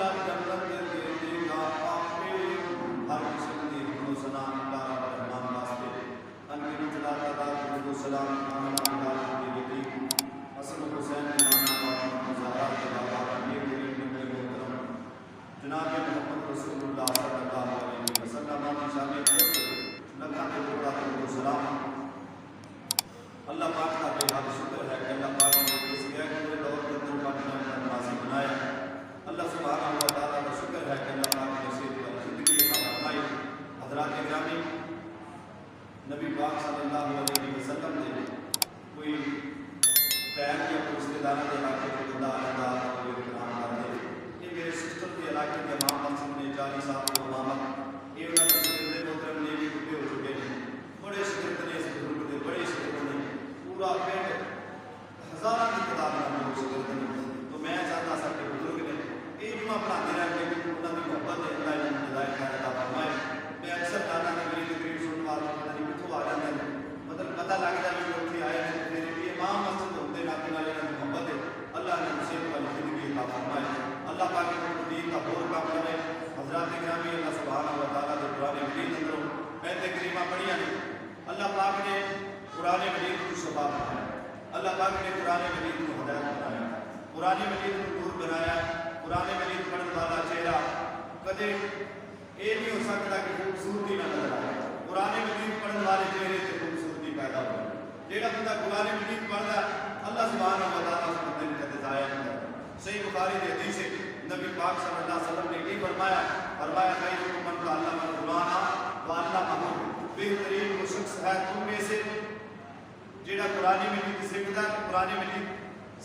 اللہ جنت دے گا آپ ہر قسم کی حمد و ثنا اللہ رب الرحمن واسطے انگن جلا تعداد و سلام آمنا اللہ کی بیٹی حسن حسین نانا فاطمہ زہرا کے بابا امیر کریم نبی محترم جناب محمد رسول اللہ صلی اللہ علیہ وسلم کی شان لکھاں کے درود و سلام اللہ پاک کا بے حد شکر ہے کہ اللہ پاک نے اس گئے دور کے اندر پاک نمازی بنایا. اللہ سبحانہ و تعالیٰ کا شکر ہے کہ اللہ پاک نے صحت والی زندگی عطا فرمائی. حضرات گرامی، نبی پاک صلی اللہ علیہ وسلم نے کوئی بہن یا کوئی رشتے داروں کے علاقے کے بندہ آتا کوئی احترام کرتے یہ میرے سسٹر کے علاقے کے امام منصب نے 40 سال کو امامت یہ انہوں نے شکر محترم نے بھی بڑے ہو چکے ہیں. بڑے شکر نے اس بزرگ کے بڑے شکر نے پورا پینٹ ہزاروں کی تعداد میں لوگ شکر نے. تو میں چاہتا سا کہ بزرگ نے یہ جمعہ پڑھاتے رہ کے انہوں کی محبت ہے اللہ نے ہدایت کا عطا فرمائے. میں اکثر جانا کہ میری تقریر سننے والوں کو پتہ نہیں کتوں آ جاتے ہیں، مطلب پتہ لگتا ہے کہ اتنے آئے ہیں میرے بھی امام مسجد ہوتے ناطے والے کی محبت ہے. اللہ نے صحت والی زندگی عطا فرمائے. اللہ پاک نے دین کا بہت کام کرے. حضرات گرامی، اللہ سبحانہ و تعالیٰ کے قرآن مجید اندروں آیتیں کریمہ پڑھیاں نے. اللہ پاک نے قرآن مجید کو شفا بنایا. اللہ پاک نے قرآن مجید کو ہدایت بنایا. قرآن مجید کو نور بنایا. قرآن مجید پڑھنے والا چہرہ کدے یہ نہیں ہو سکتا کہ خوبصورتی نہ نظر آئے. قرآن مجید پڑھنے والے چہرے سے خوبصورتی پیدا ہو. جیڑا بندہ قرآن مجید پڑھتا ہے اللہ سبحانہ و تعالیٰ اس بندے نے کدے ضائع نہیں کرتا. صحیح بخاری کی حدیث ہے، نبی پاک صلی اللہ علیہ وسلم نے یہ فرمایا خیرکم من تعلم القرآن وعلمہ. بہترین وہ شخص ہے تم میں سے جیڑا قرآن مجید سیکھتا ہے، قرآن مجید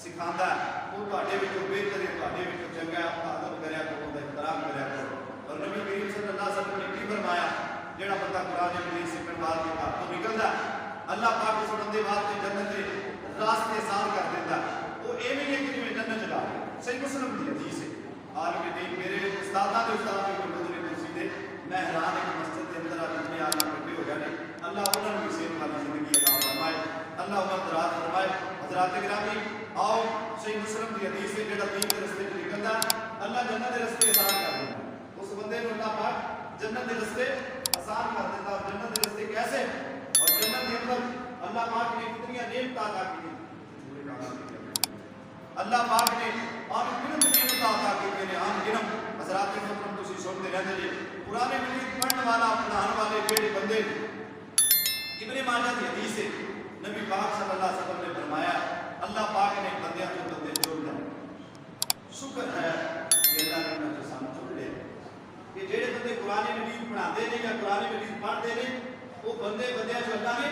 سکھاتا ہے. وہ تواڈے وچوں بہتر ہے، تواڈے وچوں چنگا ہے. اپنا ادب کریا کرو، اپنا احترام کریا کرو. اور نبی کریم صلی اللہ علیہ وسلم نے یہ فرمایا جیڑا بندہ قرآن مجید سیکھن واسطے گھر تو نکلدا ہے اللہ پاک اس بندے واسطے جنت کے راستے آسان کر دیتا ہے. وہ ایویں نہیں کہ جنت چلا گیا. صحیح مسلم کی حدیث ہے. عالم دین میرے استاداں دے استاد بھی گزرے کرسی دے میں حیران ایک مسجد کے اندر اتنے عالم اکٹھے ہو گئے. اللہ انہوں نے صحت والی زندگی عطا فرمائے. اللہ عمر دراز فرمائے. حضرات گرامی، آؤ صحیح مسلم کی حدیث سے جڑا دین کے رستے پہ نکلدا اللہ جنت کے رستے آسان کر دیتا. اس بندے کو اللہ پاک جنت کے رستے آسان کر دیتا. اور جنت کے رستے کیسے؟ اور جنت کے اندر اللہ پاک نے کتنی نعمت عطا کی. اللہ پاک نے ان گنت نعمت عطا کی نے ان گنت. حضرات محترم تسی سنتے رہندے جی قرآن مجید پڑھنے والا پڑھانے والے جڑے بندے ابن ماجہ کی حدیث ہے، نبی پاک صلی اللہ علیہ وسلم نے فرمایا اللہ پاک نے بندیاں کو بندے جوڑ لے. شکر ہے کہ اللہ نے انہاں کو سامنے جوڑ لے کہ جڑے بندے قرآن مجید پڑھاتے ہیں یا قرآن مجید پڑھتے ہیں وہ بندے بندیاں جو اللہ نے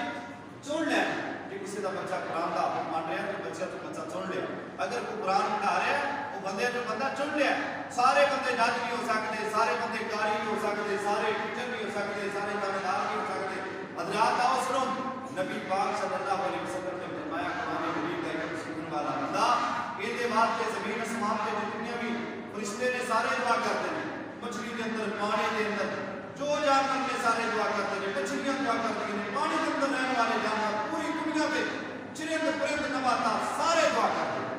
چن لے. کہ کسی کا بچہ قرآن کا حافظ مان رہا ہے تو بچہ تو بچہ چن لیا. اگر کوئی قرآن پڑھا رہا ہے وہ بندے تو بندہ چن لیا. سارے بندے جج نہیں ہو سکتے، سارے بندے قاری نہیں ہو سکتے، سارے ٹیچر نہیں ہو سکتے، سارے تابعدار نہیں ہو سکتے. حضرات آؤ سنو، نبی پاک صلی اللہ علیہ وسلم نے فرمایا قرآن مجید کا ایک سننے والا بندہ یہ بات کے زمین آسمان کے جتنے بھی فرشتے نے سارے دعا کرتے ہیں. مچھلی کے اندر، پانی کے اندر، جو جانور نے سارے دعا کرتے ہیں. مچھلیاں دعا کرتی ہیں، پانی کے اندر رہنے والے جانور، پوری دنیا کے چرند پرند نباتات سارے دعا کرتے ہیں.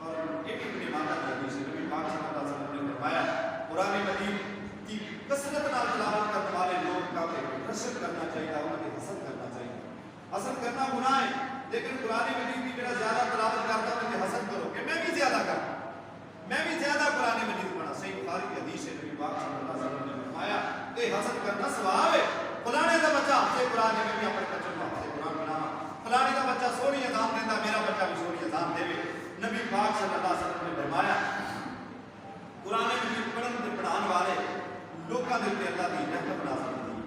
اور ایک ابن ماجہ کی حدیث ہے، نبی پاک صلی اللہ علیہ وسلم نے فرمایا قرآن مجید کی کثرت نال تلاوت کرنے والے لوگ کا رشک کرنا چاہیے، انہیں کی حسد کرنا چاہیے. حسد کرنا گناہ ہے، لیکن قرآن مجید کی جڑا زیادہ تلاوت کرتا ہے انہیں حسد کرو کہ میں بھی زیادہ کروں، میں بھی زیادہ قرآن مجید پڑھا. صحیح بخاری کی حدیث ہے، نبی پاک صلی اللہ علیہ وسلم نے فرمایا کہ حسد کرنا ثواب ہے. فلانے کا بچہ ہفتے قرآن میں بھی اپنے بچوں کو ہفتے قرآن بنانا، فلانے کا بچہ سونی اذان دینا، میرا بچہ بھی سونی اذان دے. نبی پاک صلی اللہ علیہ وسلم نے فرمایا قرآن مجید پڑھن پڑھان والے لوگوں کے لیے اللہ کی رحمت بنا سکتی ہے.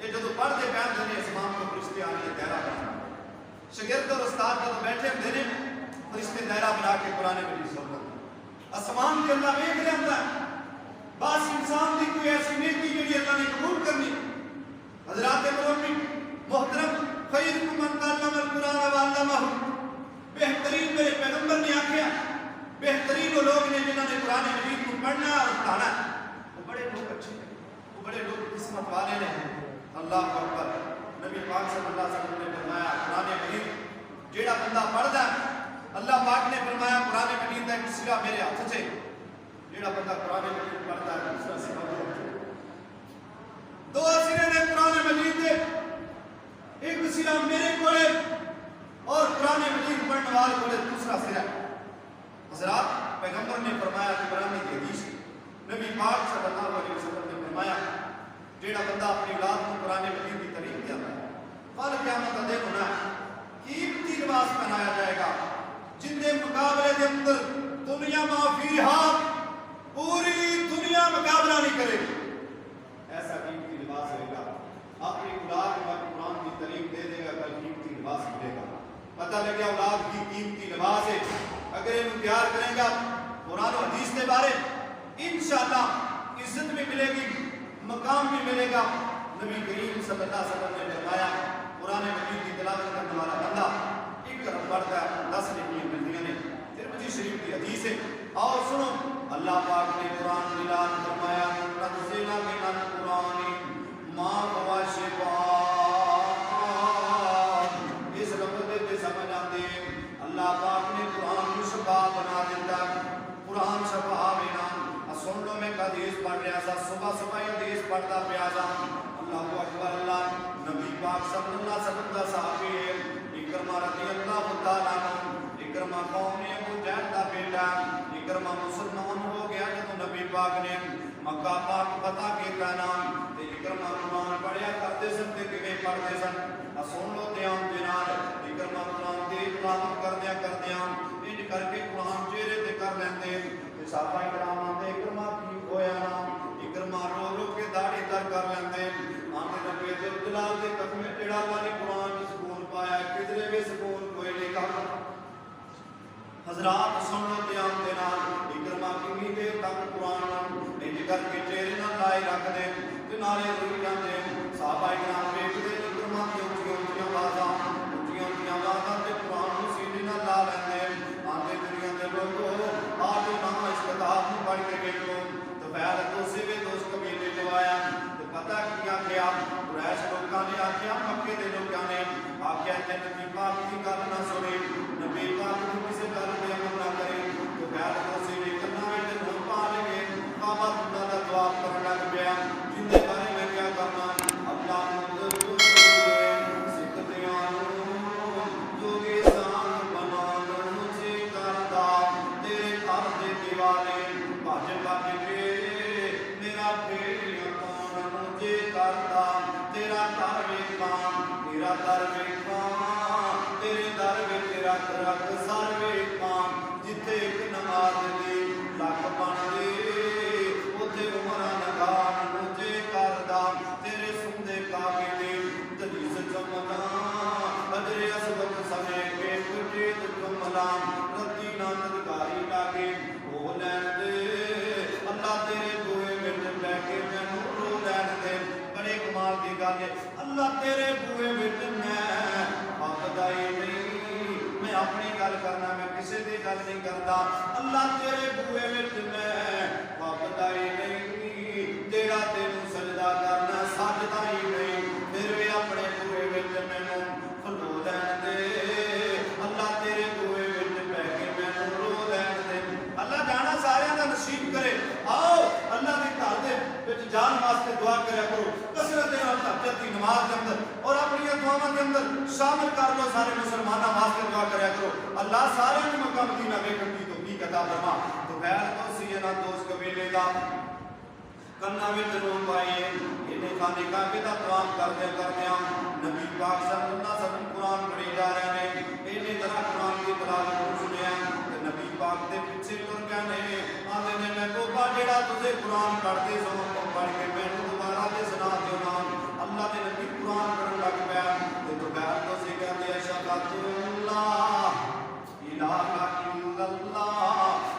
یہ جب پڑھتے بیٹھتے ہیں اسمان کو فرشتے آنے کے دائرہ بنا، شاگرد اور استاد جب بیٹھے ہوتے ہیں فرشتے دائرہ بنا کے قرآن مجید سنتے ہیں. آسمان کے اللہ ویکھ رہا ہے بس انسان کی کوئی ایسی نیکی جڑی اللہ نے قبول کرنی. حضرات محترم، خیرکم من تعلم القرآن وعلمہ. بہترین میرے پیغمبر نے آخیا بہترین وہ لوگ نے جنہوں نے قرآن مجید کو پڑھنا اور پڑھانا. وہ بڑے لوگ اچھے ہیں، وہ بڑے لوگ قسمت والے ہیں. اللہ اکبر. نبی پاک صلی اللہ علیہ وسلم نے فرمایا قرآن مجید جیڑا بندہ پڑھتا ہے اللہ پاک نے فرمایا قرآن مجید کا ایک سرا میرے ہاتھ سے جڑا بندہ قرآن مجید پڑھتا ہے دوسرا سرا دو سرے نے قرآن مجید دے ایک سرا میرے کولے اور قرآن مجید پڑھنے والے کولے دوسرا سرا حضرات پیغمبر نے فرمایا کہ قرآن کی حدیث نبی پاک صلی اللہ علیہ وسلم نے فرمایا جڑا بندہ اپنی اولاد کو قرآن مجید کی تعلیم دیتا ہے کل قیامت کا دن ہونا ہے قیمتی لباس پہنایا جائے گا جن کے مقابلے کے اندر دنیا معافیہ پوری دنیا مقابلہ نہیں کرے گی ایسا قیمتی لباس ہوئے گا اپنی اولاد کو قرآن کی تعلیم دے دے گا کل قیمتی لباس ملے گا پتہ لگے اولاد کی قیمتی لباس ہے اگر انہوں تیار کریں گا قرآن و حدیث کے بارے انشاءاللہ عزت بھی ملے گی مقام بھی ملے گا نبی کریم صلی اللہ علیہ وسلم نے فرمایا قرآن مجید کی تلاوت کرنے والا بندہ ایک طرف پڑھتا ہے 10 نیکیاں ملتی ہیں ترمذی شریف کی حدیث ہے اور سنو اللہ پاک نے قرآن اعلان فرمایا تنزیل من القرآن ما هو شفاء اس لفظ سے سمجھ آتے ہیں اللہ پاک نے قرآن کو شفا بنا دیتا قرآن شفا بنا سن لو میں حدیث پڑھ رہا تھا صبح صبح حدیث پڑھتا پیا جا اللہ اکبر اللہ نبی پاک صلی اللہ علیہ وسلم کا صحابی ہے اکرمہ رضی اللہ تعالیٰ عنہ اکرمہ قوم نے ابو جہل کا بیٹا اکرمہ مسلمان ہو گیا تو نبی پاک نے مکہ پاک فتح کیتا نام اکرمہ قرآن پڑھیا کرتے سن تے کیویں پڑھتے سن سن لو دھیان دے نال اکرمہ قرآن دی تلاوت کردیاں انج کر کے قرآن چہرے تے کر لیندے صحابہ کرام آتے اکرمہ کی ہویا نام اکرمہ رو رو کے داڑھی تر کر لیندے آتے نبی دل دلال دے قدم ٹیڑا والی قرآن سکون پایا کدرے بھی سکون کوئی نہیں کہا حضرات سن لو دھیان دے نال اکرمہ کتنی دیر تک قرآن انج کر کے چہرے نال لائے رکھ دے تے نالے روئی جاندے صحابہ کرام ویکھدے اکرمہ دی اونچی آوازاں تے قرآن نوں سینے نال لا لیندے آتے دنیا دے لوگوں آج نام اس کتاب میں پڑھ کے دیکھو تو پہلے دوسرے بھی دوست قبیلے جو آیا تو پتہ کیا کیا قریش لوگوں نے آکھیا مکے دے لوگوں نے آکھیا کہ نبی پاک کی گل نہ سنے نبی پاک کو کسی گل پہ عمل نہ کرے تو پہلے دوسرے بھی کرنا ہے تو ہم پا لیں گے بابا خدا کا جواب کرنا لگ پیا جن کے بارے میں کیا کرنا اللہ تیرا در ویکھاں تیرے در وچ رکھ رکھ سر ویکھاں جتھے ایک نماز دی لکھ بن دے اوتھے عمراں نگاہ نوجے کردا تیرے سندے کعبے دی تجیز چمنا اجر اسود سمے کے ٹوٹے جملا رتی نام دگاری لاگے او لین دے اللہ تیرے بوئے وچ بیٹھ کے مینوں رو لین دے بڑے کمال دی گل ہے اللہ تیرے بوئے وچ میں آخدائی نہیں میں اپنی گل کرنا میں کسی دی گل نہیں کرتا اللہ تیرے بوئے وچ میں آخدائی نہیں تیرا تینوں سجدہ کرنا سجدہ ہی نہیں پھر بھی اپنے بوئے وچ مینوں کھلو لین دے اللہ تیرے بوئے وچ بیٹھ کے مینوں رو لین دے اللہ جانا سارے دا نصیب کرے آؤ اللہ دے گھر دے وچ جان واسطے دعا کریا کرو کثرت نال تہجد دی نماز دے اندر اور اپنی دعاواں دے اندر شامل کر لو سارے مسلماناں واسطے دعا کریا کرو اللہ سارے نوں مکہ مدینہ ویکھن دی توفیق عطا فرما تو خیر دوستی ہے نا دوست قبیلے دا کنا وچ رو پائے انہیں خانے کعبے دا طواف کردیاں نبی پاک صلی اللہ علیہ وسلم قرآن پڑھی جا رہے ہیں انہیں طرح قرآن کی تلاوت سنیا نبی پاک دے پیچھے تر گئے نے آندے نے میں توبہ جڑا تسے قرآن پڑھتے سو پڑھ کے مینوں دوبارہ تے سنا دیو نام اللہ دے نبی قرآن پڑھن لگ پیا تے دوپہر تو سی کہندے اشہد اللہ الہ الا اللہ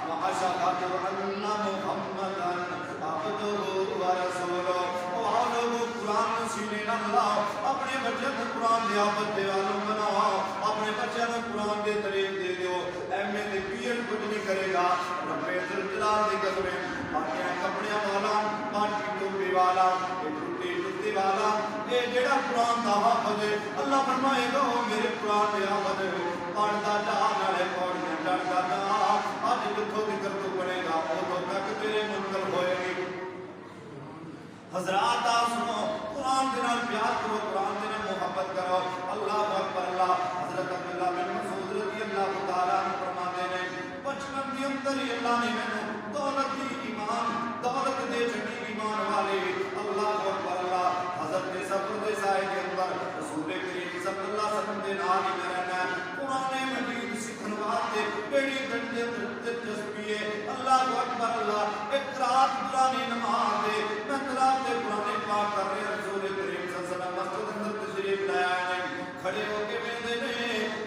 و اشہد ان محمدن عبدہ و رسولہ او لوگوں قرآن سینے نال لاؤ اپنے بچے کو قرآن دے عابد دے عالم بناؤ اپنے بچے کو قرآن دے تعلیم دے دیو ایم اے دے پی ایڈ کچھ نہیں کرے گا رب ذوالجلال دی قسم باقی کپڑے والا باقی ٹوپی والا ٹوٹی جُتی والا اے جڑا قرآن دا حافظ ہے اللہ فرمائے گا میرے قرآن دے حافظ پڑھدا جا نالے پڑھدا چڑھدا جا اج جتوں ذکر تو پڑے گا ادوں تک تیرے منتقل ہوئے گی حضرات آپ سنو قرآن کے نال پیار کرو قرآن کے نال محبت کرو اللہ اکبر اللہ حضرت عبداللہ بن مسعود رضی اللہ تعالیٰ عنہ فرماتے ہیں بچپن کے اندر ہی اللہ نے میں دولت دی ایمان دولت دے چھٹی ایمان والے اللہ اکبر اللہ حضرت صبر دے سائے کے اندر رسول کریم صلی اللہ علیہ وسلم دے نال ہی میں رہنا قرآن مجید سکھن واسطے بیڑی گھنٹے دلچسپی ہے اللہ اکبر اللہ ایک رات پرانی نماز دے میں تلاوت قرآن پاک کر رہے رسول کریم صلی اللہ علیہ وسلم مسجد اندر تشریف لائے ہیں کھڑے ہو کے میں نے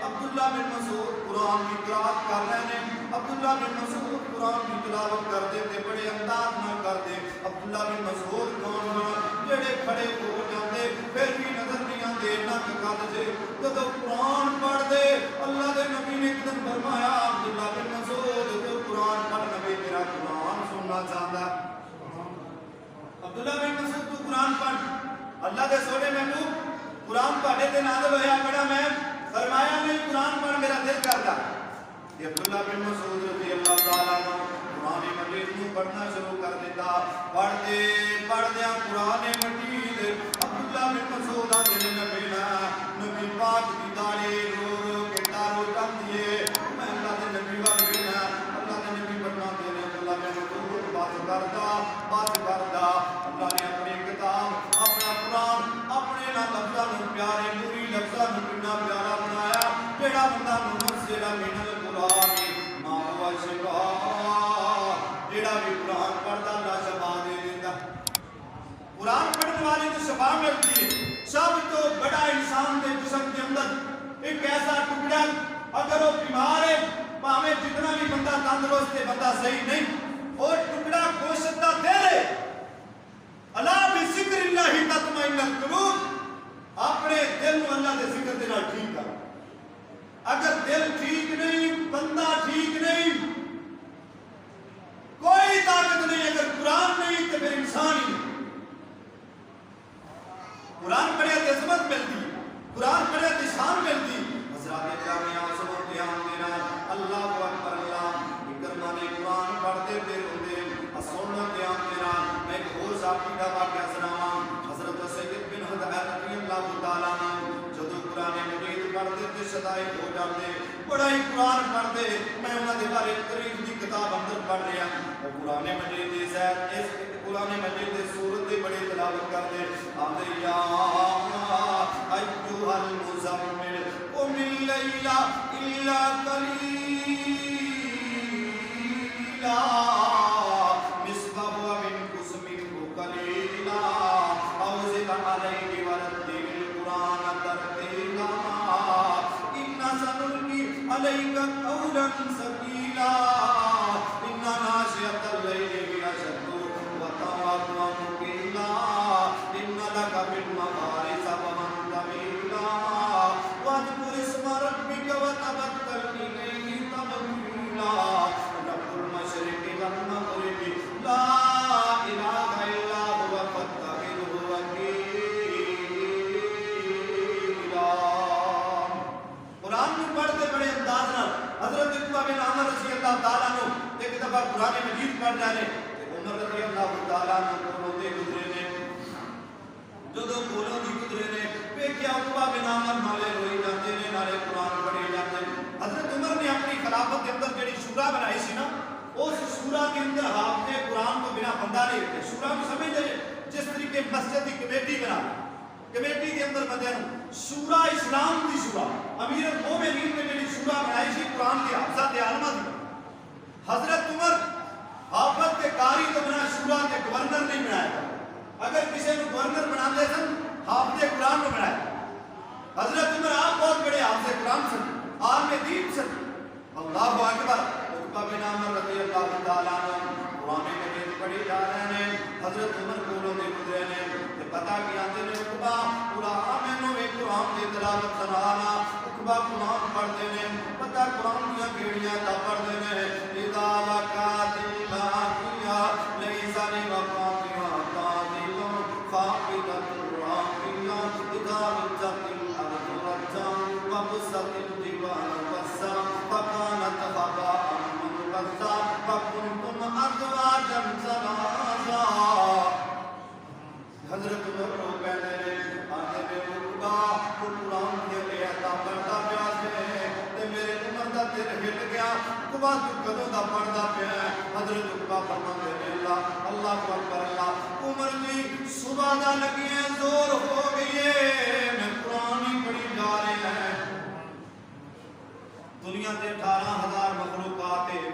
عبداللہ بن مسعود قرآن کی قرات کر رہے ہیں عبداللہ بن مسعود قرآن کی تلاوت کر دیتے بڑے انداز نہ کر دے عبداللہ بن مسعود کون جڑے کھڑے ہو جاتے پھر بھی نظر نہیں آتے نہ کد سے جب قرآن پڑھ دے اللہ دے نبی نے ایک دن فرمایا عبداللہ بن مسعود تو قرآن پڑھ نبی تیرا قرآن سننا چاہتا عبداللہ بن مسعود تو قرآن پڑھ اللہ دے سونے محبوب قرآن پڑھے تے نازل ہویا پڑھا میں فرمایا نہیں قرآن پڑھ میرا دل کرتا یہ عبداللہ بن مسعود رضی اللہ تعالیٰ عنہ قرآن مجید کو پڑھنا شروع کر دیتا پڑھتے پڑھدیا قرآن مجید عبداللہ بن مسعود آدھے نبی پاک کی داڑھی رو رو کے دارو کم دیے میں اللہ دے نبی والنا اللہ دے نبی پڑھنا دینے اللہ بن مسعود بات کردا اللہ نے اپنی کتاب اپنا قرآن اپنے نا لفظاں نوں پیارے نوری لفظاں نوں کتنا پیارا بنایا جڑا بندہ منزل من القرآن ما هو شفاء جڑا بھی قرآن پڑھدا اللہ شفا دے دیندا قرآن پڑھنے والے کو شفا ملتی ہے سب تو بڑا انسان دے جسم کے اندر ایک ایسا ٹکڑا اگر وہ بیمار ہے پاویں جتنا بھی بندہ تندرست ہے بندہ صحیح نہیں اور ٹکڑا گوشت دا دل ہے اللہ بذکر اللہ تطمئن القلوب اپنے دل کو اللہ کے ذکر دے نال ٹھیک کر اگر دل ٹھیک نہیں بندہ ٹھیک نہیں کوئی طاقت نہیں اگر قرآن نہیں تو پھر انسان ہی نہیں قرآن پڑھے تو عظمت ملتی قرآن پڑھے تو شان ملتی حضرات گرامی آسمان دھیان دینا اللہ اکبر اللہ کرمانے قرآن پڑھتے پھر ہوتے سننا دھیان دینا میں ایک اور صاحبی کا واقعہ سناواں حضرت سید بن حضرت رضی اللہ تعالیٰ عنہ جدو قرآن مجید پڑھتے تھے شدائد ہو جاتے بڑا ہی قرآن پڑھتے میں انہاں دے بارے قریب دی کتاب اندر پڑھ رہا وہ قرآن مجید دی زید اس قرآن مجید دی سورت دی بڑی تلاوت کرتے آتے یا ایھا المزمل قم اللیل الا قلیلا نصفه وانقص منه قلیلا او زد علیہ ورتل القرآن ترتیلا ان سنلقی علیک قولا ثقیلا ان ناشئۃ اللیل هی اشد وطأ قیلا ان لک بالنہار سبحا طویلا واذکر اسم ربک وتبتل الیہ تبتیلا رب المشرق والمغرب لا الہ الا هو فاتخذہ وکیلا قرآن میں پڑھتے بڑے انداز نال حضرت عقبہ بن عامر رضی اللہ تعالیٰ عنہ ایک دفعہ قرآن مجید پڑھ جانے عمر رضی اللہ تعالیٰ عنہ کولوں دے گزرے نے جدوں کولوں دی گزرے نے ویکھیا عقبہ بن عامر نالے روئی جاندے نے نالے قرآن پڑھے جاندے حضرت عمر نے اپنی خلافت کے اندر جڑی شورا بنائی سی نا اس شورا کے اندر حافظ قرآن کو بنا بندہ نہیں رکھے شورا کو سمجھ جائے جس طریقے مسجد کی کمیٹی بنا کمیٹی کے اندر بندے شورا اسلام کی شورا امیر المومنین نے جڑی شورا بنائی سی قرآن کی حافظہ تے عالمہ دی حضرت عمر حافظ کے قاری تو بنا شورا کے گورنر نہیں بنایا اگر کسی نے گورنر بنا دے سن حافظ قرآن کو بنایا حضرت عمر آپ بہت بڑے حافظ قرآن سن عالم دین سن اللہ اکبر عقبہ بن عامر رضی اللہ تعالیٰ عنہ قرآن مجید پڑھی جا رہے ہیں حضرت عمر کولوں دے گزرے نے تے پتہ کی آندے نے عقبہ قرآن مینوں ایک قرآن دی تلاوت سنانا عقبہ قرآن پڑھتے نے پتہ قرآن دیاں کیڑیاں تا پڑھتے نے اذا وقعت الواقعہ لیس لوقعتها کاذب خافضۃ رافعہ اذا رجت الارض رجا وبست الجبال بسا فكانت هباء منبثا عمر جی صبح دا لگی ہے زور ہو گئی ہے میں قرآن ہی پڑھی جا رہے ہیں دنیا تے 18,000 مخلوقات ہے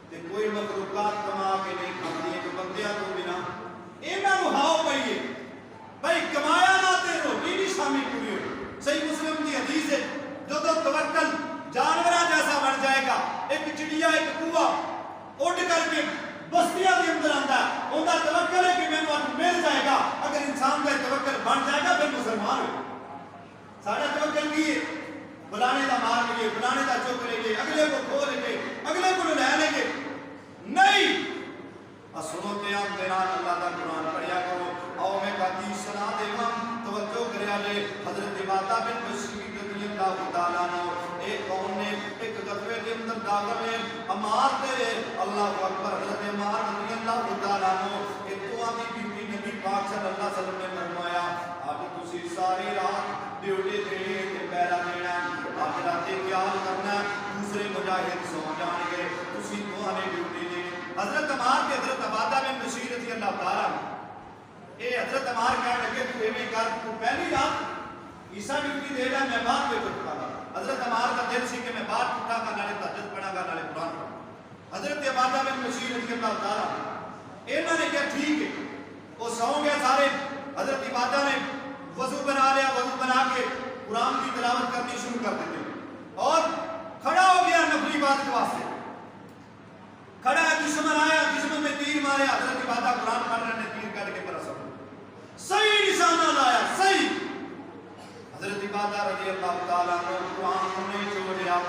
تے کوئی مخلوقات کما کے نہیں کھاتی ہے کہ بندیاں تو بنا اینا ہاؤ پئیے بھائی کمایا نہ تے روٹی بھی شامل پوری ہوئی صحیح مسلم کی حدیث ہے جو تو توکل جانوراں جیسا بن جائے گا ایک چڑیا ایک کوہ اڑ کر کے بستیاں کے اندر آتا ہے ان کا توکل ہے کہ میں مل جائے گا اگر انسان کا توکل بن جائے گا پھر مسلمان ہو سارا توکل کی ہے بلانے کا مار لیں گے بلانے کا چوک لیں گے اگلے کو کھو لیں گے اگلے کو لے لیں گے نہیں سنو تیام تیران اللہ کا قرآن پڑھیا کرو آؤ میں قدیس سنا دے گا توجہ کریا لے حضرت ماتا بن بشیر رضی اللہ تعالیٰ نے ایک قوم نے ایک غزوے کے اندر داخل ہے عمار تے اللہ اکبر حضرت عمار رضی اللہ تعالیٰ نے کہ تو آدھی بیوی نبی پاک صلی اللہ علیہ وسلم نے فرمایا آپ تسی ساری رات ڈیوٹی دینی تے پہرا دینا آپ رات خیال کرنا دوسرے مجاہد سو جان گے تسی تو آنے ڈیوٹی دینی حضرت عمار کے حضرت عبادہ بن بشیر رضی اللہ تعالیٰ اے حضرت عمار کہنے لگے تو ایویں کر تو پہلی رات عیسیٰ ڈیوٹی دے گا میں بعد میں اٹھا گا حضرت عمار کا دل سی کہ میں بعد اٹھا گا نالے تہجد پڑھا گا نالے قرآن پڑھا حضرت عبادہ بن بشیر رضی اللہ تعالیٰ انہوں نے کہا ٹھیک ہے وہ سو گئے سارے حضرت عبادہ نے وضو بنا لیا وضو بنا کے قرآن کی تلاوت کرنی شروع کر دیتے اور کھڑا ہو گیا نفلی عبادت کے واسطے کھڑا ہے دشمن آیا دشمن میں تیر مارے حضرت عبادہ قرآن پڑھ رہے نے تیر کٹ کے پرسا صحیح نشانہ لایا صحیح حضرت عبادہ رضی اللہ تعالیٰ نے قرآن کو نہیں چھوڑیا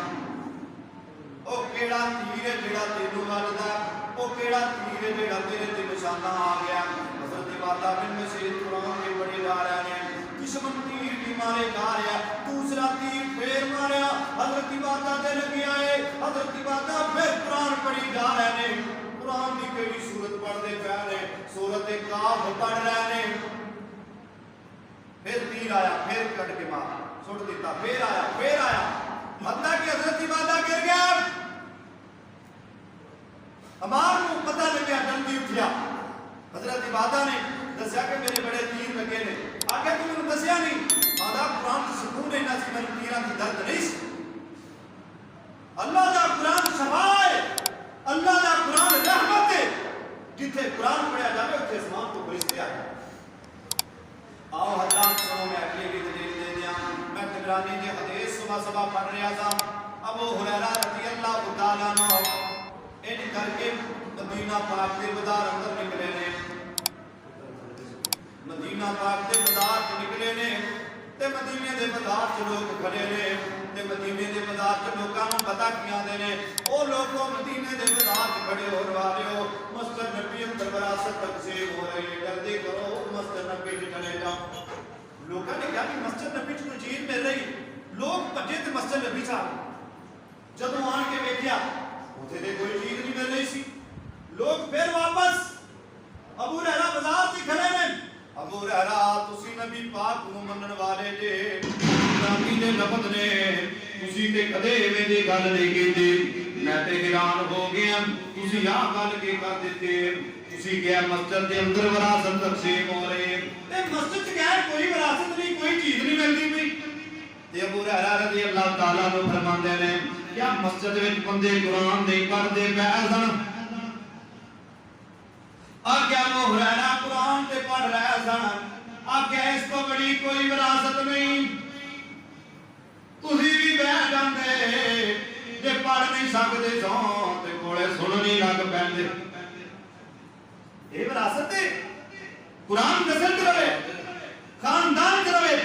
او کیڑا تیر ہے جڑا تینوں والدا او کیڑا تیر ہے جڑا تیرے تے نشانہ آ گیا حضرت عبادہ بن بشیر قرآن کے پڑھے جا رہے ہیں دشمن تیر بھی مارے جا رہا دوسرا تیر پھر ماریا حضرت عبادہ دے لگے آئے حضرت عبادہ پھر قرآن پڑھی جا رہے ہیں قرآن کی کئی سورت پڑھ دے پہ رہے سورت کاف پڑھ رہے ہیں پھر تیر آیا پھر کٹ کے مار سٹ دیتا پھر آیا حتیٰ کہ حضرت عبادہ گر گیا عمار کو پتہ لگیا جلدی اٹھیا حضرت عبادہ نے دسیا کہ میرے بڑے تیر لگے نے آگے تو انہوں دسیا نہیں آدھا قرآن کی سکون رہنا سی میرے تیران کی درد نہیں سی اللہ دا قرآن شفائے اللہ دا قرآن رحمت ہے جتھے قرآن پڑھیا جاوے اتھے اسمان کو فرشتے آئے آؤ حضرات سنو میں اگلی بھی دلیل دے دیا میں تبرانی کے حدیث صبح پڑھ رہا تھا ابو ہریرہ رضی اللہ تعالیٰ عنہ ان کر کے مدینہ پاک کے بازار اندر نکلے نے مدینہ پاک کے بازار سے نکلے نے تے مدینے دے بازار سے لوگ کھڑے نے تے مدینے دے بازار سے لوگاں نوں پتہ کیاں دے نے او لوگوں مدینے دے بازار سے کھڑے ہون والے ہو مسجد نبی اندر وراثت تقسیم ہو رہی ہے جلدی کرو مسجد نبی وچ چلے جاؤ لوگاں نے کہا کہ مسجد نبی وچ کوئی چیز مل رہی لوگ بھجے تے مسجد نبی چ جدوں آن کے ویکھیا اوتھے تے کوئی چیز نہیں مل رہی سی لوگ پھر واپس ابو ہریرہ بازار سے کھڑے نے ابو ہریرہ تسی نبی پاک نوں منن والے جے نبی دے لفظ نے تسی تے کدے ایویں دی گل نہیں کیتی میں تے حیران ہو گیا تسی آ گل کی کر دتے تسی کہیا مسجد دے اندر وراثت تقسیم ہو رہی ہے تے مسجد چ کہہ کوئی وراثت نہیں کوئی چیز نہیں ملدی پئی تے ابو ہریرہ رضی اللہ تعالی عنہ فرماندے نے کیا مسجد وچ بندے قرآن نہیں پڑھدے پے سن آگیا ابو ہریرہ قرآن تے پڑھ رہے سن آگیا اس کو بڑی کوئی وراثت نہیں تسی بھی بیٹھ جاندے جے پڑھ نہیں سکدے سو تے کولے سننی لگ پیندے یہ وراثت ہے قرآن نسل چ رہے خاندان چ رہے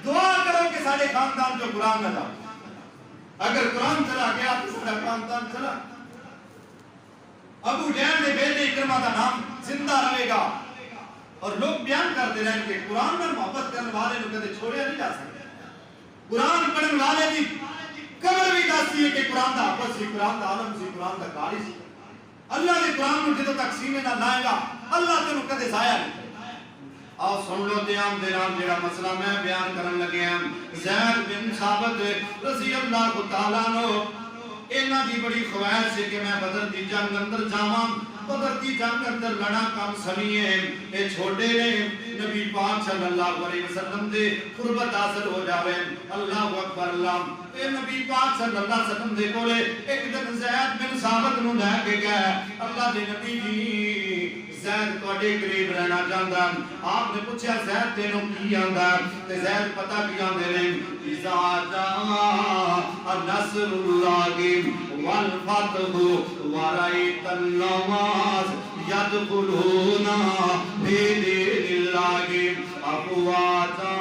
دعا کرو کہ سارے خاندان جو قرآن نہ اگر قرآن چلا گیا تو سارا خاندان چلا ابو جہل نے بیٹے اکرمہ کا نام زندہ رہے گا اور لوگ بیان کرتے رہیں کہ قرآن میں محبت کرنے والے لوگ کہتے چھوڑیا نہیں جا سکتے قرآن پڑھنے والے دی قبر بھی دستی ہے کہ قرآن دا حافظ سی قرآن دا عالم سی قرآن دا قاری سی اللہ نے قرآن میں جدو تک سینے نہ لائے گا اللہ تینوں کدے ضائع نہیں آؤ سن لو دیام دیرام جیڑا مسئلہ میں بیان کرن لگے ہیں زید بن ثابت رضی اللہ تعالیٰ عنہ اینا دی بڑی خواہش سے کہ میں بدر دی جنگ اندر جاواں بدر دی جنگ اندر لڑا کم سنیے اے چھوٹے نے نبی پاک صلی اللہ علیہ وسلم دے قربت حاصل ہو جاوے اللہ اکبر اللہ اے نبی پاک صلی اللہ علیہ وسلم دے کولے ایک دن زید بن ثابت نو لے کے گئے اللہ دے نبی جی زید تواڈے قریب رہنا چاہندا آپ نے پوچھا زید تینوں کی آندا تے زید پتہ کی آندے نے اذا جاء نصر اللہ والفتح ورأيت الناس يدخلون في دين الله أفواجا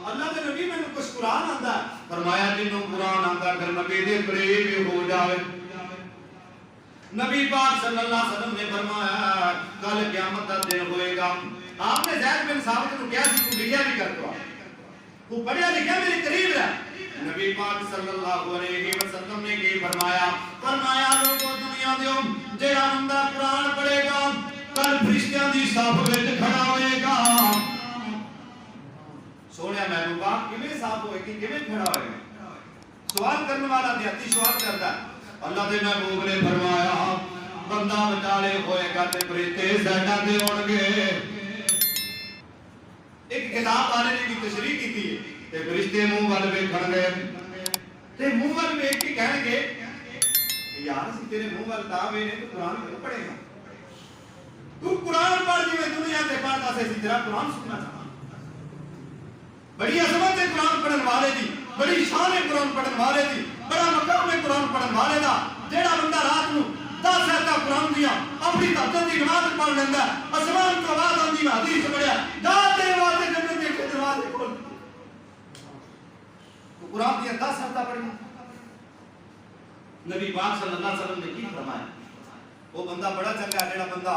اللہ کے نبی میں کچھ قرآن آندا فرمایا جنوں قرآن آندا پھر نبی دے قریب ہو جاوے نبی پاک صلی اللہ علیہ وسلم نے فرمایا کل قیامت کا دن ہوئے گا آپ نے زید بن ثابت کو کیا تو لکھیا بھی کر دو تو پڑھیا لکھیا میرے قریب رہ نبی پاک صلی اللہ علیہ وسلم نے کی فرمایا فرمایا لوگوں دنیا دیو جیڑا بندہ قرآن پڑھے گا کل فرشتیاں دی صف وچ کھڑا ہوئے گا سونیا محبوبہ کیویں صاف ہوئے گی کیویں کھڑا ہوئے گا سوال کرنے والا دیہاتی سوال کرتا ہے اللہ دے محبوب نے فرمایا بندہ وچالے ہوئے گا تے فرشتے سیڈاں تے ہون گے ایک کتاب والے نے کی تشریح کی تھی تے فرشتے منہ ول ویکھن گے تے منہ ول ویکھ کے کہن گے یار اسی تیرے منہ ول تا وے نے تو قرآن کیوں پڑھے گا تو قرآن پڑھ جویں دنیا تے پڑھدا سی اسی طرح قرآن سننا چاہتا بڑی عظمت ہے قرآن پڑھن والے دی بڑی شان ہے قرآن پڑھن والے دی بڑا مقام ہے قرآن پڑھن والے دا جیڑا بندہ رات نو 10 آیتاں قرآن دیا اپنی تہجد دی نماز پڑھ لیندا آسمان تو آواز آندی میں حدیث پڑھیا جا تیرے واسطے جنت دے دروازے کھول تو قرآن دی 10 آیتاں پڑھی نبی پاک صلی اللہ علیہ وسلم نے کی فرمایا وہ بندہ بڑا چنگا ہے جیڑا بندہ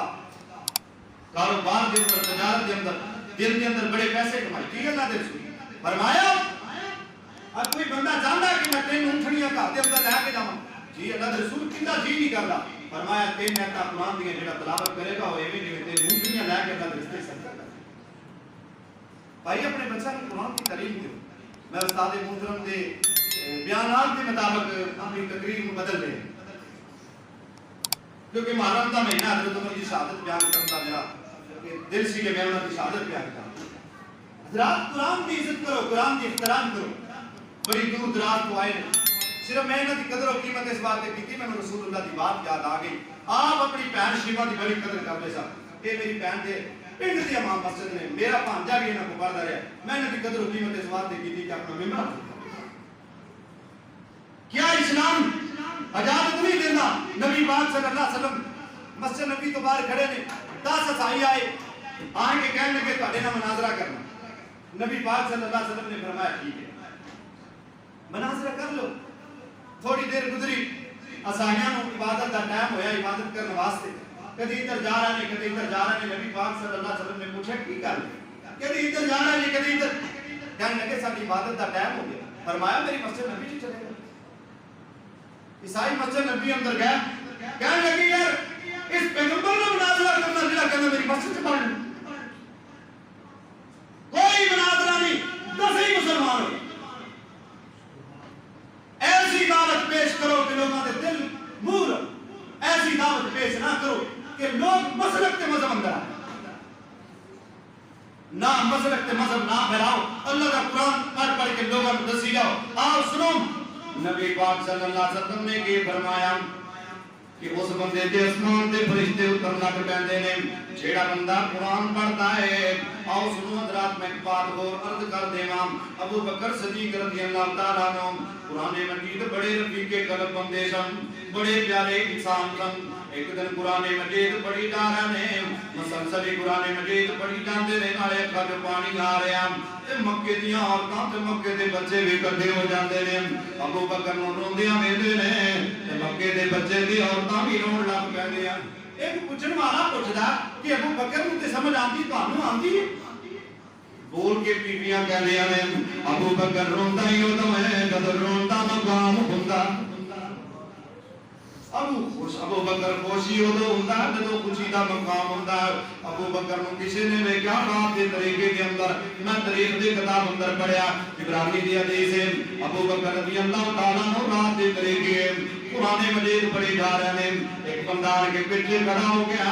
کاروبار دے اندر تجارت دے اندر دل دے اندر بڑے پیسے کمائے ٹھیک اللہ دے رسول فرمایا اب کوئی بندہ جاندا کہ میں تین اونٹھڑیاں گھر دے اندر لے کے جاواں جی اللہ دے رسول کیندا جی نہیں کردا فرمایا تین ایتاں قرآن دی جڑا تلاوت کرے گا وہ ایویں جویں تین اونٹھڑیاں لے کے اللہ دے رستے صدقہ کرے بھائی اپنے بچوں کو قرآن کی تعلیم دو میں استاد محترم دے بیانات کے مطابق اپنی تقریر کو بدل دیں کیونکہ محرم کا مہینہ حضرت عمر کی شہادت بیان کرتا میرا دل سی کہ میں انہوں کی شہادت بیان کرتا حضرات قرآن کی عزت کرو قرآن کی احترام کرو بڑی دور دراز کو آئے صرف میں انہوں کی قدر و قیمت اس بات کی میں رسول اللہ کی بات یاد آ گئی آپ اپنی بہن شیبہ کی بڑی قدر کرتے ساتھ یہ میری بہن دے پنڈ دی امام مسجد نے میرا بھانجا بھی انہوں کو پڑھتا رہا میں انہوں کی قدر و قیمت اس بات کی کہ اپنا ممبر کیا اسلام اجازت نہیں دینا نبی پاک صلی اللہ علیہ وسلم مسجد نبی تو باہر کھڑے نے 10 صحابی آئے آن کے کہنے لگے تہاڈے نال مناظرہ کرنا نبی پاک صلی اللہ علیہ وسلم نے فرمایا ٹھیک ہے مناظرہ کر لو تھوڑی دیر گزری اسائیاں نو عبادت دا ٹائم ہویا عبادت کرنے واسطے کدی ادھر جا رہا نہیں کدی ادھر جا رہا نہیں نبی پاک صلی اللہ علیہ وسلم نے پوچھا کی کر کدی ادھر جا رہا نہیں کدی ادھر کہنے لگے ساری عبادت دا ٹائم ہو گیا فرمایا میری مسجد نبی جی چلے گا عیسائی مسجد نبی اندر گئے کہنے لگے یار اس پیغمبر نے مناظرہ کرنا جڑا کہنا میری مسجد سے پڑھ کوئی مناظرہ نہیں دس ہی مسلمان ہو ایسی دعوت پیش کرو کہ لوگوں کے دل مور ایسی دعوت پیش نہ کرو کہ لوگ مسلک کے مذہب اندر آئے نہ مسلک کے مذہب نہ پھیلاؤ اللہ کا قرآن پڑھ پڑھ کے لوگوں کو دسی جاؤ آؤ سنو نبی پاک صلی اللہ علیہ وسلم نے یہ فرمایا کہ اس بندے دے اسمان دے فرشتے اتر لگ پیندے نے جیڑا بندہ قرآن پڑھتا ہے آؤ سنو حضرات میں ایک بات اور عرض کر دیواں ابو بکر صدیق رضی اللہ تعالیٰ عنہ قرآن مجید بڑے رفیق قلب بندے سن بڑے پیارے انسان سن ایک دن قرآن مجید پڑھی جا رہے ہیں مسلسل قرآن مجید پڑھی جاندے نے نالے اکھاں چوں پانی آ رہا تے مکے دیاں عورتاں تے مکے دے بچے بھی اکٹھے ہو جاندے نے ابو بکر نوں روندیاں ویندے نے تے مکے دے بچے دی عورتاں بھی رون لگ پیندے ہیں ایک پوچھن والا پوچھدا کہ ابو بکر نوں تے سمجھ آندی تانوں آندی بول کے بیویاں کہندیاں نے ابو بکر روندا ہی اودوں ہے جد روندا مقام ہوندا ابو بکر خوشی ادو ہوندا جدوں خوشی دا مقام ہوندا ابو بکر نوں کسی نے ویکھیا رات دے طریقے دے اندر میں تاریخ دی کتاب اندر پڑھیا عبرانی دی حدیث ہے ابو بکر رضی اللہ تعالی عنہ رات دے طریقے قرآن مجید پڑھے جا رہے ہیں. ایک بندہ آن کے پیچھے کھڑا ہو گیا.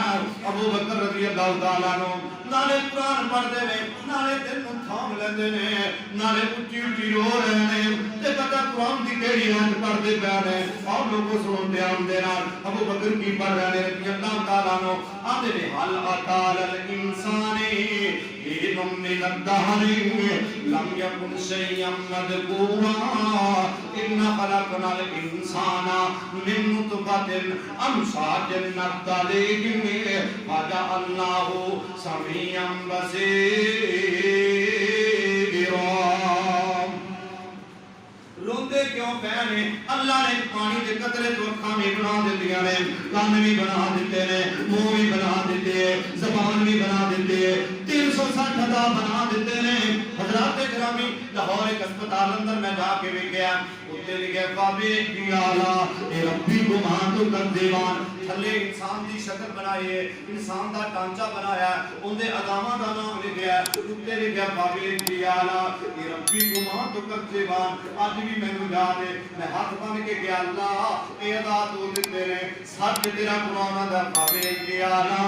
ابو بکر رضی اللہ تعالیٰ عنہ نالے قرآن پڑھتے ہیں, نالے دل نوں تھام لیندے نے, نالے اچھی اچھی رو رہے ہیں تے پتہ قرآن دی کیڑی آیت پڑھتے پے نے. اور لوگوں سنن دھیان دے نال ابو بکر کی پڑھ رہے ہیں رضی اللہ تعالیٰ عنہ. آندے نے حل اتال الانسان حین من الدہر لم یکن شیئا مذکورا انا خلقنا الانسان من نطفۃ امشاج نبتلیہ فجعلناہ سمیعا بصیرا. روندے کیوں پے نے؟ اللہ نے پانی دے قطرے تو اکھاں بھی بنا دتیاں نے, کان بھی بنا دیتے نے, منہ بھی بنا دیتے, زبان بھی بنا دیتے, 360 ادا بنا دیتے نے. حضرات گرامی لاہور ایک اسپتال اندر میں جا کے بھی گیا, اتنے لکھے بابے کی آلہ اے ربی گمان تو کر دیوان. تھلے انسان دی شکل بنائی ہے, انسان دا ڈھانچہ بنایا, اندے عظامہ دا نام لکھیا, اتنے لکھے بابے کی آلہ اے ربی گمان تو کر دیوان. آج بھی میں نے یاد ہے, میں ہاتھ بن کے گیا اللہ اے ادا تو دیتے نے سچ تیرا قرآن دا بابے کی آلہ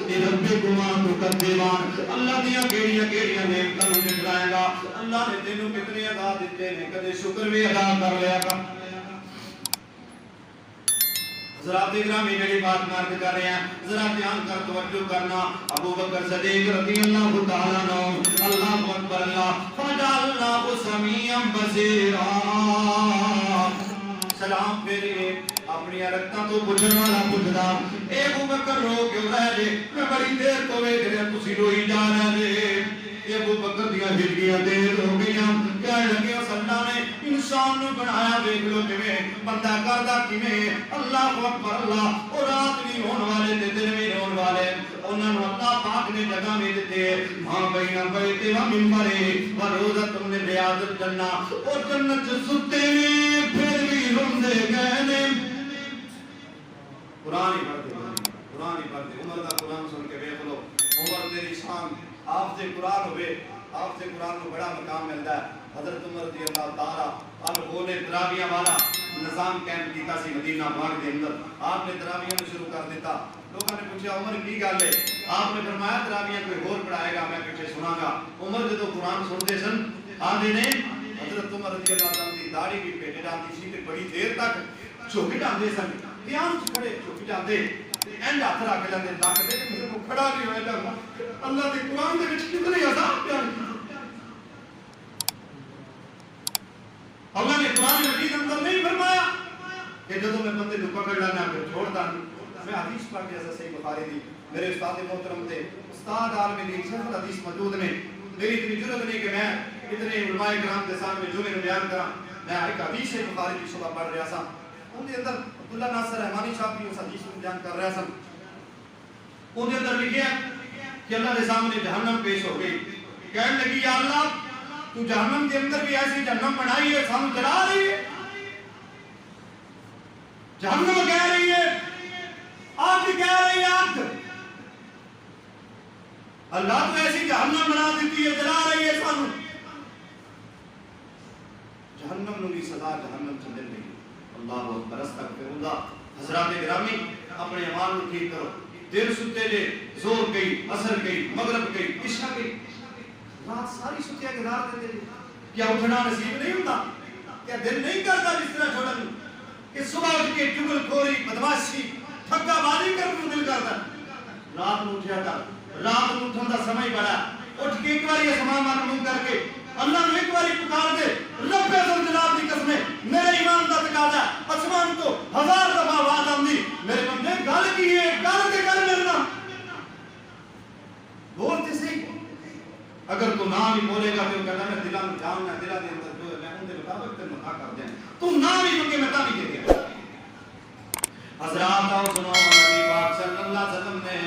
اے ربی گمان تو کر دیوان. اللہ دیاں کیڑیاں نعمتاں نوں جھٹلائے گا. اللہ نے تینوں کتنے ادا دیتے نے, کدے شکر بھی ادا کر لیا کر. حضرات گرامی میری بات مار کے کر رہے ہیں, ذرا دھیان کر توجہ کرنا. ابو بکر صدیق رضی اللہ تعالیٰ عنہ, اللہ اکبر اللہ, فجعلناہ سمیعا بصیرا. سلام پھیرے اپنی رکھتا تو پوچھن والا پوچھدا اے ابو بکر رو کیوں رہے جے؟ میں بڑی دیر تو ویکھ رہا تسی روئی جا رہے جے. اے ابو بکر دیاں ہڈیاں دیر ہو گئیاں. کہنے لگے اللہ نے انسان نو بنایا ویکھ لو کیویں, بندہ کردا کیویں. اللہ اکبر اللہ. او رات بھی ہون والے تے دن بھی ہون والے, انہاں نو اللہ پاک نے جگہ میں دتے. ماں بین بیت و منبر و روضۃ من ریاض الجنہ. او جنت ستے پھر بھی روندے گئے نے. قرآن ہی پڑھتے, قرآن ہی پڑھتے. عمر دا قرآن سن کے ویکھ لو. عمر تیری شان آپ سے قرآن ہوئے, آپ سے قرآن کو بڑا مقام ملتا ہے. حضرت عمر رضی اللہ تعالیٰ عنہ نے تراویح والا نظام قائم کیتا سی مدینہ پاک دے اندر. آپ نے تراویح شروع کر دیتا. لوگوں نے پوچھا عمر کی گل ہے؟ آپ نے فرمایا تراویح کوئی اور پڑھائے گا, میں پیچھے سنا گا. عمر جدو قرآن سنتے سن آندے نے حضرت عمر رضی اللہ عنہ دی داڑھی بھی پیٹے جاندی سی تے بڑی دیر تک جھک جاندے سن. قیام کھڑے جھک جاندے, اینڈ ہاتھ رکھ لیندے تک تے میرے کو کھڑا نہیں ہویا جاتا. اللہ دے قرآن دے وچ کتنے عذاب بیان کیتے. اللہ نے قرآن مجید اندر نہیں فرمایا کہ جدوں میں بندے کو پکڑ لینا پھر چھوڑتا نہیں. میں حدیث پڑھ کے ایسا صحیح بخاری دی, میرے استاد محترم تھے استاد عالم دین صحیح حدیث موجود نے. میری اتنی جرأت نہیں کہ میں اتنے علماء کرام کے سامنے جمعے میں بیان کراں. میں ایک حدیث بخاری کی صبح پڑھ رہا سا, ان کے اندر عبداللہ ناصر رحمانی صاحب بھی اس حدیث کو بیان کر رہا سن. ان کے اندر لکھیا کہ اللہ کے سامنے جہنم پیش ہو گئی. کہنے لگی یا اللہ تو جہنم کے اندر بھی ایسی جہنم بنائی ہے, سانو جلا رہی ہے. جہنم کہہ رہی ہے, آگ کہہ رہی ہے آگ. اللہ تو ایسی جہنم بنا دیتی ہے, جلا رہی ہے سانو. جہنم نو بھی سزا جہنم سے مل رہی. اللہ اکبر استغفر اللہ. حضرات گرامی اپنے ایمان کو ٹھیک کرو. دیر ستے جے, زور گئی, اثر گئی, مغرب گئی, عشاء گئی, رات ساری ستیا گزار دیتے ہیں. کیا اٹھنا نصیب نہیں ہوتا؟ کیا دل نہیں کرتا جس طرح چھوڑن کہ صبح اٹھ کے چگل خوری, بدماشی, ٹھگا بازی کرنے دل کرتا. رات میں اٹھیا کر, رات میں اٹھن دا سمے بڑا. اٹھ کے ایک بار اسمان منظور کر کے اللہ نے ایک بار پکار دے, رب ذوالجلال دی قسم میرے ایمان دا تقاضا آسمان تو 1000 دفعہ آواز آندی, میرے بندے گل کی ہے, گل تے کر میرے نال بول تے صحیح. اگر تو نام ہی بولے گا تو کہنا میں دلاں جاننا, دلاں دے اندر جو ہے میں ان دے مطابق تے متا کر دیں. تو نام ہی منگے میں تابع دے دیا. حضرات آؤ سنو, نبی پاک صلی اللہ علیہ وسلم نے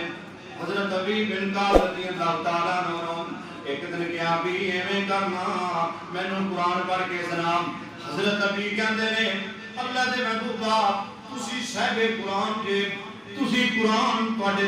حضرت ابی بن کعب رضی اللہ تعالیٰ عنہ ایک دن کیا بھی ایویں کرنا, میں نے قرآن پڑھ کے سلام. حضرت ابی کہندے نے اللہ دے محبوبا تسی صاحب قرآن جے, تسی قرآن تواڈے